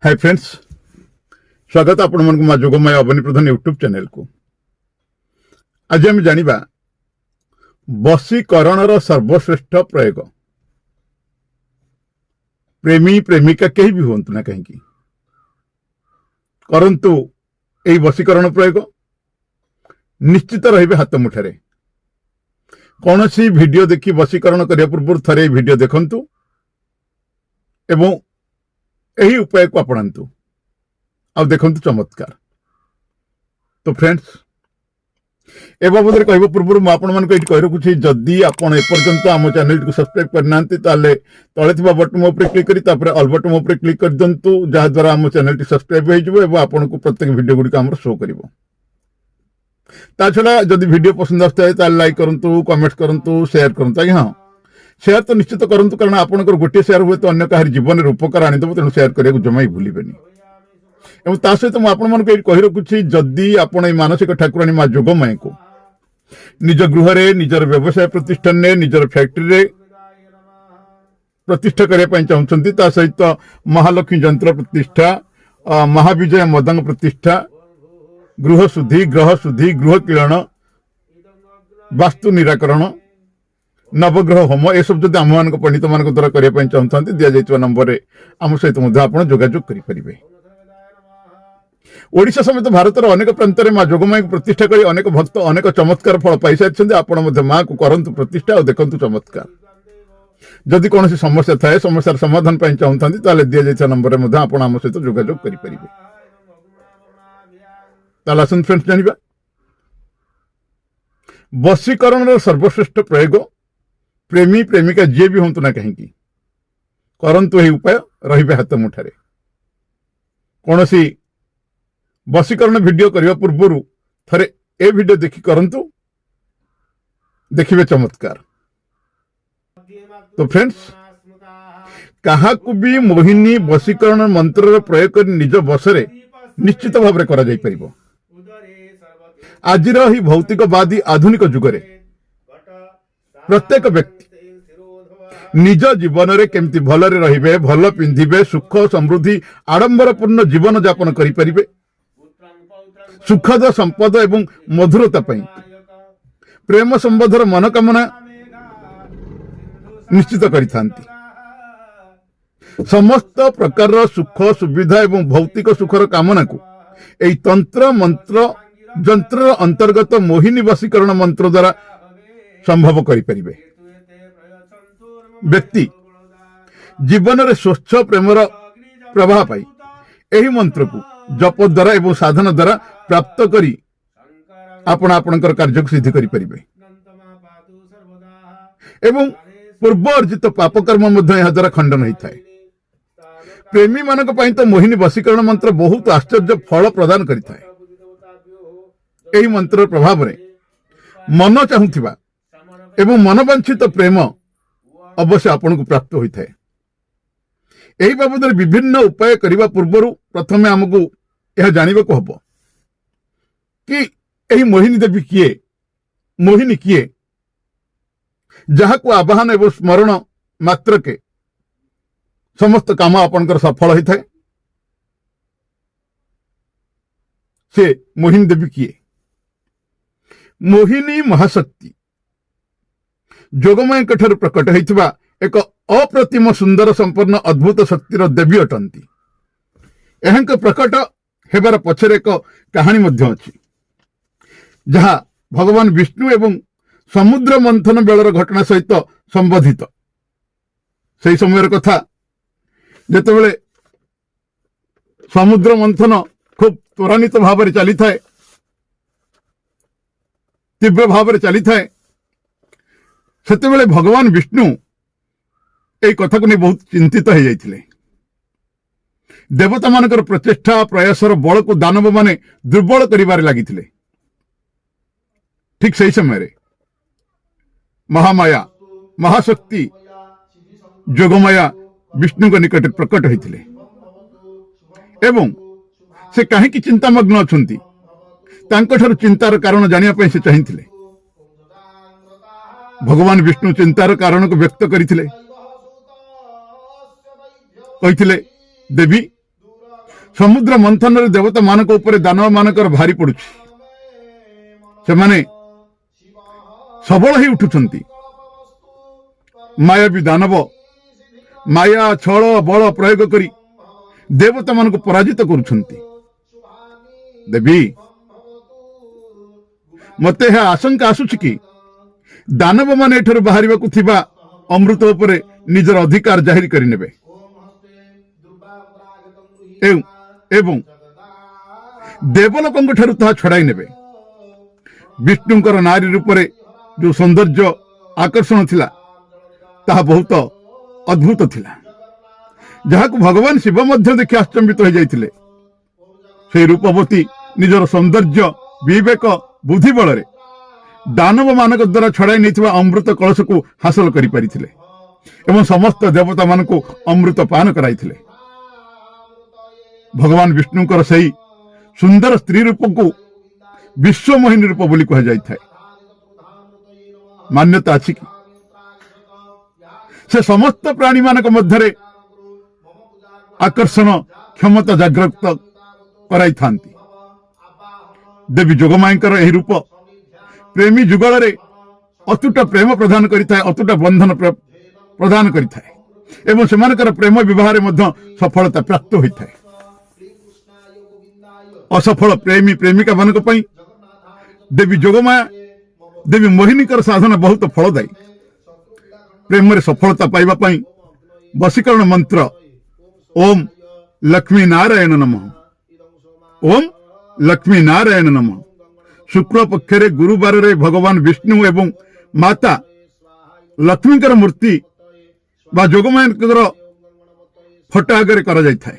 Hi friends, स्वागत आपण मन मा जोगमय अवनी प्रधान यूट्यूब चैनल को। आज हम जानिबा वशीकरणर सर्वश्रेष्ठ प्रयोग। प्रेमी प्रेमिका कहीं भी होंतु ना कहीं करंतु एई वशीकरण प्रयोग निश्चित रहिबे हाथ मुठारे। कौन सी वीडियो देखि वशीकरण करिया पूर्व थरे वीडियो देखंतु एवं यही उपाय को अपनातु आ देखंतु चमत्कार। तो फ्रेंड्स, ए बाबद कह पूर्व मुझे कही रखुच्छी, जदि आपड़ एपर्यंत आम चैनल को सब्सक्राइब करना तले तले बटन उपर क्लिक कर अल बटन उपर क्लिक कर दिंतु, जहाद्वारा आम चैनल सब्सक्राइब हो आपन को प्रत्येक वीडियो गुड़िक आम शो कर। छड़ा जदि वीडियो पसंद आए लाइक करूँ, कमेंट करूँ, शेयर करूँ। आज्ञा हाँ, शेयर तो निश्चित करूँ, कारण आपंकर गोटे शेयर हुए तो अन्य कहार जीवन में उपकार आनीदेव, तेणु शेयर करने को जमा ही भूलें। सहित मुझे कही रखुच्छी, जदि आपण मानसिक ठाकुराणी माँ जोगमाया को निज गृह निजर व्यवसाय प्रतिष्ठान में निजर फैक्ट्री प्रतिष्ठा करने चाहते, सहित महालक्ष्मी यंत्र प्रतिष्ठा, महाविजय मदंग प्रतिष्ठा, गृह शुद्धि, गृह किरण, वास्तु निराकरण, नवग्रह होम, यह सब जब आम पंडित मान द्वारा करने चाहते दि जाइए नंबर आम सहित जोगाजोग करें। ओडिशा समेत भारतर अनेक प्रांत में माँ जोगमाया को प्रतिष्ठा कर अनेक भक्त अनेक चमत्कार फल पाई सारी। आपण माँ को करंतु प्रतिष्ठा और देखंतु चमत्कार। जदि कौन समस्या थाए, समस्या समाधान चाहते दि जाइए नंबर में आम सहित जोगाजोग करें। आसन फ्रेंड्स, जानिबा वशीकरण सर्वश्रेष्ठ प्रयोग। प्रेमी प्रेमिका जी भी हूँ ना कहीं करंतु यही उपाय रहिबे हाथ मुठारे। कौन सी वशीकरण वीडियो करने पूर्व थरे ए वीडियो देखि करंतु, देखिबे चमत्कार। तो फ्रेंड्स, कहा को भी मोहिनी वशीकरण मंत्र प्रयोग कर निज बसरे निश्चित भाव में करा जाई परिबो। आजिर ही भौतिकवादी आधुनिक जुगरे प्रत्येक व्यक्ति निज जीवन रे केमती भलरे रहिबे, भल पिंधिबे, सुख समृद्धि आडंबरपूर्ण जीवन यापन करि परिबे, सुखद संपद एवं मधुरता पई प्रेम संबंधर मनोकामना निश्चित करिथांती। समस्त प्रकार सुख सुविधा एवं भौतिक सुखर कामना को एई तंत्र मंत्र जंत्र अंतर्गत मोहिनी वशीकरण मंत्र द्वारा संभव करि परिबे। व्यक्ति जीवन में स्वच्छ प्रेमर प्रवाह पाई एही मंत्र को जप द्वारा एवं साधना द्वारा प्राप्त करी आपण आपणकर कार्य को सिद्धि करि परिबे एवं पूर्व अर्जित पाप कर्म मध्य यह द्वारा खंडन होता है। प्रेमी मानक पई तो मोहिनी वशीकरण मंत्र बहुत आश्चर्य फल प्रदान करिता है। एही मंत्र प्रभाव रे मन चाहूथिबा एवं मनवांछित प्रेम अवश्य आपन को प्राप्त होता है। एही बाबद विभिन्न उपाय करने पूर्व प्रथमे आमको यह जानवा को हबो कि एही मोहिनी देवी किए, मोहिनी किए, जहा को आवाहन एवं स्मरण मात्र के समस्त काम आपनकर सफल होता है। से मोहिनी देवी किए? मोहिनी महाशक्ति जोगमाया ठार प्रकट होता एक अप्रतिम सुंदर संपन्न अद्भुत शक्तिर देवी अटंती। यह प्रकट हेबार पछरे एक कहानी मध्य अछि, जहा भगवान विष्णु एवं समुद्र मंथन बेलर घटना सहित संबंधित। से समय कथा जेतेबेले समुद्र मंथन खूब त्वरान्वित भाव में चली थाए, तीव्र भाव में चली थाए, सेतेबेले भगवान विष्णु ए कथा को नहीं बहुत चिंतित हो जाइथिले। देवता मानकर प्रचेष्टा प्रयासर बल को दानव माने दुर्बल करिबारे लागिथिले। ठीक सही समय रे महामाया महाशक्ति जोगमाया विष्णु के निकट प्रकट होइथिले एवं से कहीं चिंतामग्न अछंती, तांको ठार चिंतार कारण जानिया पई से चाहिथिले। भगवान विष्णु चिंतार कारण को व्यक्त करिथिले, कहिथिले, देवी समुद्र मंथन देवता मान दानव मानकर भारी पड़ुछि से सबल ही उठुछंती मायावी दानव माया छल बल प्रयोग करी देवता मान पराजित करुछंती। देवी मते यह आशंका आसुछि कि दानव मान एठर बाहरिबाकु थिबा अमृत उपरे निजर अधिकार जाहिर करिनेबे एवं देवलोकଙ୍କ ଠାରୁ ତାହା ଛଡ଼ାଇ ନେବେ। विष्णुଙ୍କର नारी रूपरे जो सौंदर्य आकर्षण थिला ताहा बहुत अद्भुत थिला जहाकु भगवान शिव मध्य देखि आश्चर्यित हो जाइथिले। से रूपवती निजर सौंदर्य विवेक बुद्धि बलरे दानव मानक द्वारा छड़ाई नहीं अमृत कलश को हासिल करि परिथिले एवं समस्त देवता मानक अमृत पान कराइथिले। भगवान विष्णुଙ୍କର सही सुंदर स्त्री रूप को विश्व मोहिनी रूप बोली कह जाय थाए। मान्यता अछि कि से समस्त प्राणी मानक मध्यरे आकर्षण क्षमता जागृत कराई थांती। देवी जोगमाईकर एही रूप प्रेमी जुगल रे अतुट प्रेम प्रदान करिथाए, अतुट बंधन प्रदान करिथाए एवं सेमानकर प्रेम विवाह रे मध्य सफलता प्राप्त होइथाए। असफल प्रेमी प्रेमिका मानक पई देवी जोगमाया देवी मोहिनीकर साधना बहुत फलदायी। प्रेम रे सफलता पाइबा पई वशीकरण मंत्र ओम लक्ष्मी नारायण नमः, ओम लक्ष्मी नारायण नमः। शुक्ल पक्षरे गुरुवार रे भगवान विष्णु एवं माता लक्ष्मीकर मूर्ति बा जोगमायर फटा आगे करा जाय थाए।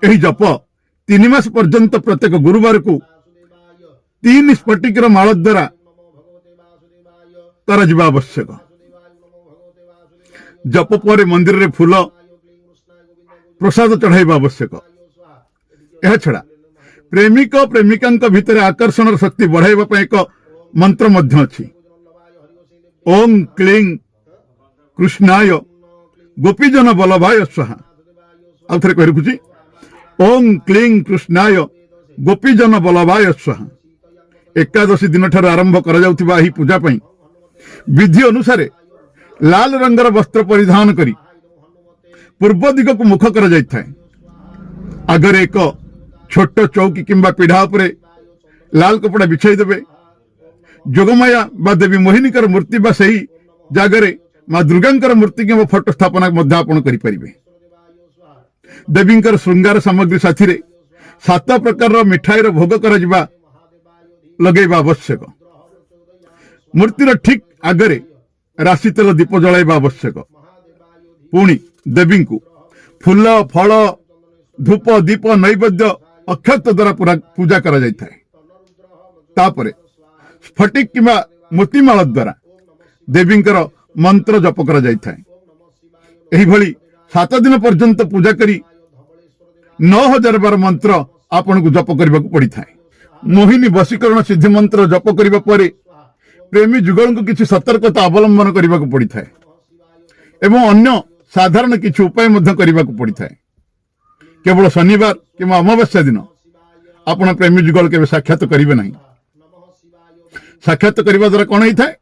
एही जप 3 मास पर्यंत प्रत्येक गुरुवार को 3 स्फटिकर माल द्वारा करा जिबा आवश्यक। जप पर मंदिर रे फूल प्रसाद चढ़ाइबा आवश्यक। यह छड़ा प्रेमिक प्रेमिका भितर आकर्षण शक्ति बढ़ाइबा पई एक मंत्र मध्य अछि। ओम क्लीं कृष्णाय गोपीजन बल्लभाय स्वाहा। आउ थरे कहि रखुछि ओम क्लीं कृष्णाय गोपीजन बल्लभाय स्वाहा। एकादशी दिन ठार आरंभ करा जाउथिबा एही पूजा पई विधि अनुसार लाल रंगर वस्त्र परिधान करी पूर्व दिग को मुख कर जाय थाए। आगर एक छोट चौकी किंबा पीढ़ा उपरे लाल कपड़ा बिछाई देबे। जोगमाया बा देवी मोहिनीकर मूर्ति बा सही जागरे मां दुर्गांकर मूर्ति के फोटो स्थापना मध्य आपण करि परिबे। देवींकर श्रृंगार सामग्री साथी रे 7 प्रकार मिठाई रो भोग करा जिबा लगेबा आवश्यक। मूर्तिर ठीक आगरे राशि तेल दीप जलाइबा आवश्यक। पुणी देवी को फूल फल धूप दीप नैवेद्य अक्षत द्वारा पूजा करा जाय थाए। तापरे स्फटिक किंबा मोतीमाल द्वारा देवींकर मंत्र जप करा जाय थाए। एही भली 7 दिन पर्यंत पूजा करी 9000 बार मंत्र आपन को जप करबा को पड़ी थाए। मोहिनी वशीकरण सिद्धि मंत्र जप करबा परे प्रेमी जुगल को किसी सतर्कता अवलंबन करबा को पड़ी थाए एवं अन्य साधारण किसी उपाय मध्य करबा को पड़ी थाए। केवल शनिवार किंबा अमावस्या दिन आपण प्रेमी जुगल के साक्षात करिवे नहीं। साक्षात करबा द्वारा कोन होई थाए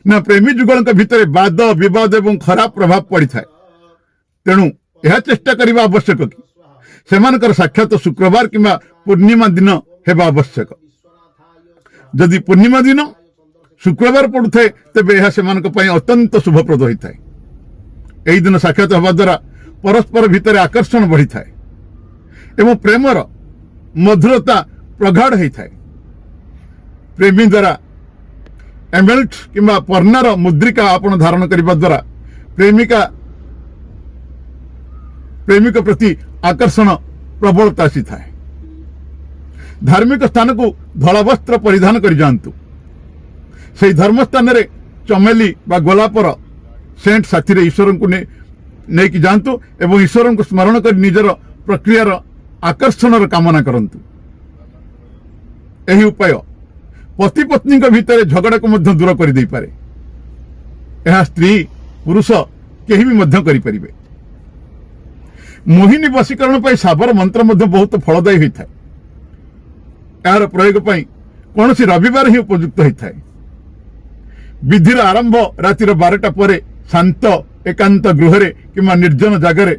ना प्रेमी जुगल के भितर वाद विवाद एवं खराब प्रभाव पड़ी थाए। तेणु यह चेष्टा करबा आवश्यक कि सेमानकर साक्षात शुक्रवार किंबा पूर्णिमा दिन हेबा आवश्यक। जदि पूर्णिमा दिन शुक्रवार पड़ुए तेबे यह सेमानक पई अत्यंत शुभप्रद होता है। यही दिन साक्षात हवा द्वारा परस्पर भितर आकर्षण बढ़ी थाए एवं प्रेमर मधुरता प्रगाढ़ होता है। प्रेमी द्वारा एमेल्ट किंबा पर्णार मुद्रिका आपण धारण करने द्वारा प्रेमिक प्रति आकर्षण प्रबलता आसी थाए। धार्मिक स्थान को धला वस्त्र परिधान कर जातु। से धर्म स्थान रे चमेली बा गोलापर सेंट साथी रे ईश्वर को नहीं कि जातु एवं ईश्वर को स्मरण कर निजर प्रक्रियार आकर्षण कामना करंतु। एही उपाय पति पत्नी भितर झगड़ा को मध्य दूर कर दे पारे। यह स्त्री पुरुष केही भी मध्य करि परिबे। मोहिनी वशीकरण पर साबर मंत्र मध्य बहुत फलदायी होता है। यार प्रयोग पर कौन सी रविवार ही उपयुक्त होता है। विधिर आरंभ रातिर 12टा पर शांत एकांत गृह कि निर्जन जगार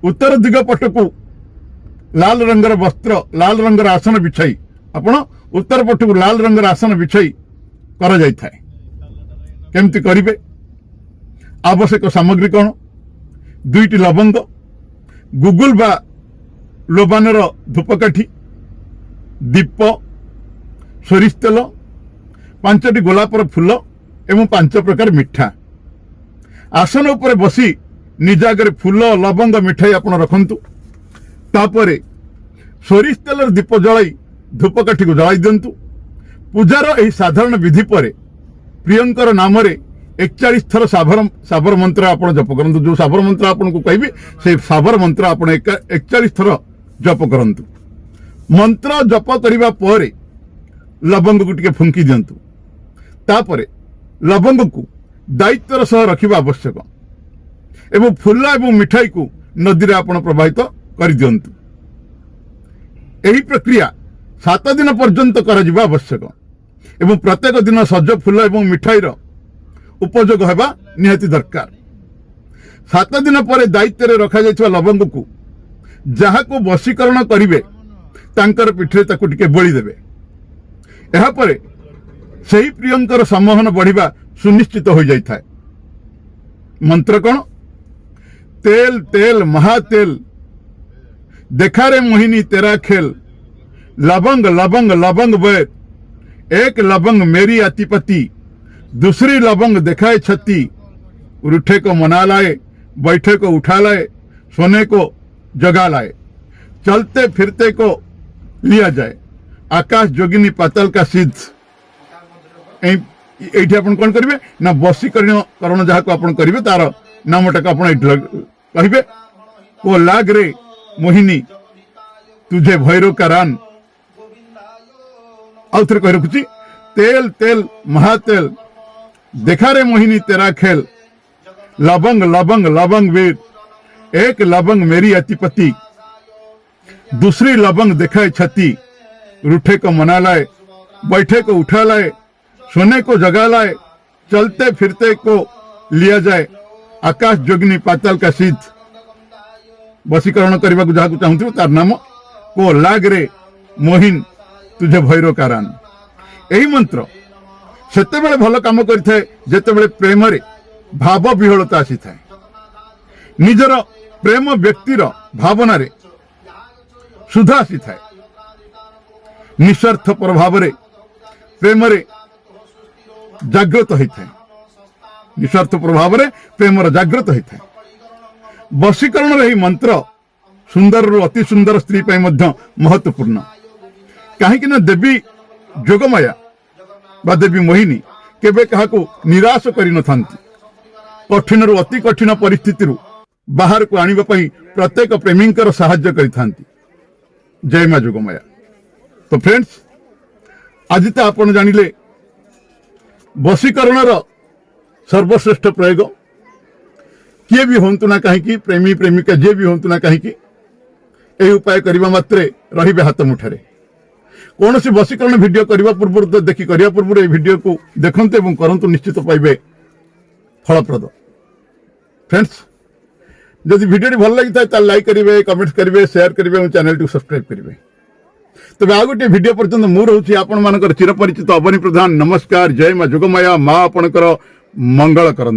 उत्तर दिग पटकू लाल रंगर वस्त्र लाल रंगर आसन बिछाई आपण उत्तर पटकू लाल रंगर आसन बिछाई करा जाय थाए। केमती करिवे आवश्यक सामग्री कौन 2टी लवंग गुगुल बा लोबानर धूपकाठी दीप सोरिष तेल 5टी गोलापर फूल एवं 5 प्रकार मिठा आसन उपर बसी निज आगे फूल लवंग मिठाई आपण रखंतु। तापरे सोरिष तेल दीप जलाई धूपकाठी को जलाई दिंतु। पूजार यही साधारण विधि पर प्रियंकर नाम 41 थर साबर मंत्र आप जप करंतु। जो साबर मंत्र आपन को कहबी से साबर मंत्र आप 41 थर जप करंतु। मंत्र जप करिबा परे लवंग को टिके फुंकी दिंतु। तापरे लवंग को दायित्वर सह रखिबा आवश्यक एवं फूल एवं मिठाई को नदी रे आपण प्रवाहित कर दिंतु। एही प्रक्रिया 7 दिन पर्यंत करा जिबा आवश्यक एवं प्रत्येक दिन सज फूल एवं मिठाईर उपयोग हेबा निहाती दरकार। 7 दिन पर दायित्व रे रखा जायथिबा लवंग को जहाँ को वशीकरण करिवे तांकर पिठरे ताकू टिके बळी देबे। एहा परे सही प्रियंकर सम्मोहन बढ़िबा सुनिश्चित हो जाय। मंत्र कौन तेल तेल महातेल देखा रे मोहिनी तेरा खेल लवंग लवंग लवंग बैर एक लवंग मेरी अतिपति दूसरी लवंग दिखाए छती उठे को मना लाए बैठे को उठा लाए सोने को जगा लाए चलते फिरते को लिया जाए आकाश जोगिनी पाताल का सिद्ध। ये आप कौन करेंगे ना वशीकरण जहाँ को आप करेंगे तार नामटा को आप कहे को लाग रे मोहिनी तुझे भैरव का रान। आउ थे कह रखुची तेल तेल महातेल देखा रे मोहिनी तेरा खेल लवंग लवंग लवंग वीर एक लवंग मेरी अतिपति दूसरी लवंग दिखाए छती रूठे को मना लाए बैठे को उठा लाए सोने को जगा लाए चलते फिरते को लिया जाए आकाश जोगिनी पाताल का सिद्ध। वशीकरण करने को जहाँ चाहूँ तार नाम को लाग रे मोहिन तुझे भैरव का रान। यही मंत्र सेते बेले भल काम करिथाए जेतेबेले प्रेम रे भाव विहलता आसी थाए। निजर प्रेम व्यक्तिर भावना रे सुधा आसी थाए। निस्वार्थ प्रभाव रे प्रेम रे जागृत होता है। निस्वार्थ प्रभाव रे प्रेम जागृत होता है। वशीकरण रे मंत्र सुंदर रु अति सुंदर स्त्री पाई मध्य महत्वपूर्ण कहीं ना देवी जोगमाया बा देवी मोहिनी केबे कहा को निराश करि न थांती। कठिन रु अति कठिन परिस्थिति रु बाहर को आनिबा पई प्रत्येक प्रेमींकर सहाय्य करि थांती। जय मां जोगमाया। तो फ्रेंड्स आज तो आपण जानिले वशीकरण सर्वश्रेष्ठ प्रयोग किए भी होंतु ना कहीं प्रेमी प्रेमिका जे भी होंतु ना कहीं यही उपाय करने मात्रे रही हाथ मुठारे। कौन सी वशीकरण वीडियो करने पूर्व तो देखी करने पूर्व ये वीडियो को देखते और करंतु निश्चित पाइबे फलप्रद। फ्रेंड्स जदि वीडियो भल लगी था लाइक करेंगे कमेंट करेंगे शेयर करेंगे और चैनल को सब्सक्राइब करेंगे। तब आ गोटे वीडियो पर्यंत मु रोची आपण मानकर चिरपरिचित अवनी प्रधान। नमस्कार। जय मां जोगमाया। मां आपणकर मंगल करंतु।